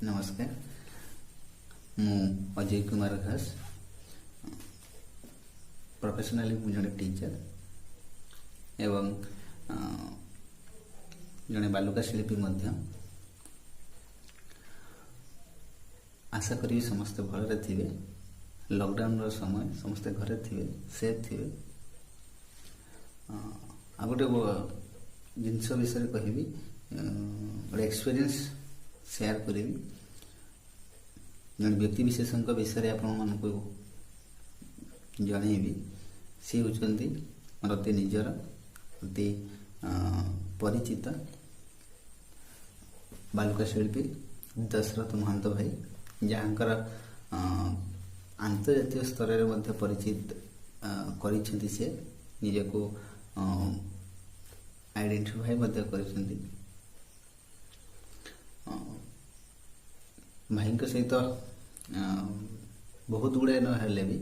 नमस्कार मु अजय कुमार घास प्रोफेशनली मु जड़े टीचर एवं जड़े बालुका शिल्पी मध्य आशा करी समस्ते भलरे थिबे। लॉकडाउन रो समय समस्ते घरे थिबे सेफ थिबे। आ गोटे जिनस विषय कहबी गोटे एक्सपीरियंस शेयर करी जन व्यक्ति विशेष विषय आपण जनईबी सी होती मोर अति निजर अति परिचित बालुका शिल्पी दशरथ मोहांत भाई जहाँकर अंतर्जातीय स्तर में परिचित करिसेंती से निजको आइडेंटिफाई कर भाई सहित बहुत गुड़े नहेले भी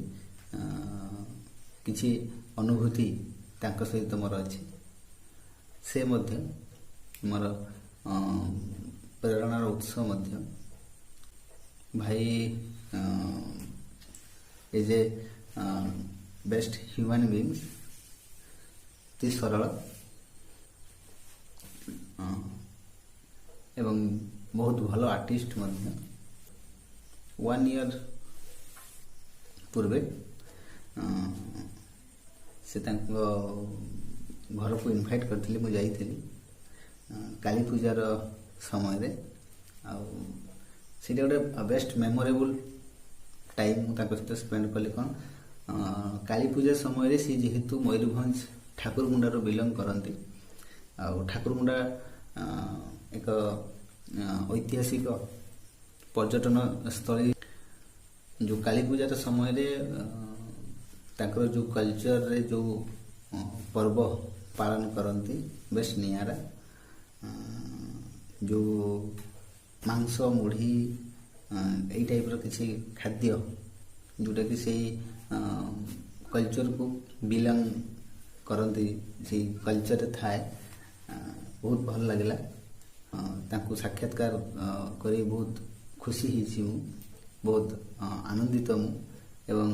किसी अनुभूति तांको सहित मोर अच्छी से मध्य मोर प्रेरणार उत्स मध्य भाई as a best human beings ती सरल एवं बहुत भल आर्टिस्ट मध्य 1 ईयर पूर्वे से घर को इनवाइट करथिली मु जाइथिली काली पूजार समय रे गोटे बेस्ट मेमोरेबल टाइम मुझे सहित स्पेंड कली कौन काली पूजा समय सी जेहेतु मयूरभंज ठाकुरमुंडार बिलंग करती ठाकुरमुंडा एक ऐतिहासिक पर्यटन स्थली जो काली पूजार समय जो कल्चर रे जो पर्व पालन करती बेस्ट नियारा जो मांस मुढ़ी यही टाइप किसी खाद्य जोटा कि से कल्चर को बिलंग करती से कल्चर थाए बहुत भल लगला तांको साक्षात्कार करी बहुत खुशी ही बहुत आनंदित मु एवं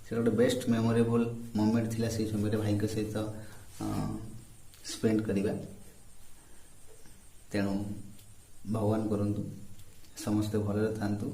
से गोटे बेस्ट मेमोरेबल मोमेंट थिला से समय भाई के सहित स्पेंड करिबा तेणु भगवान करंतु समस्ते भलरे थांतु।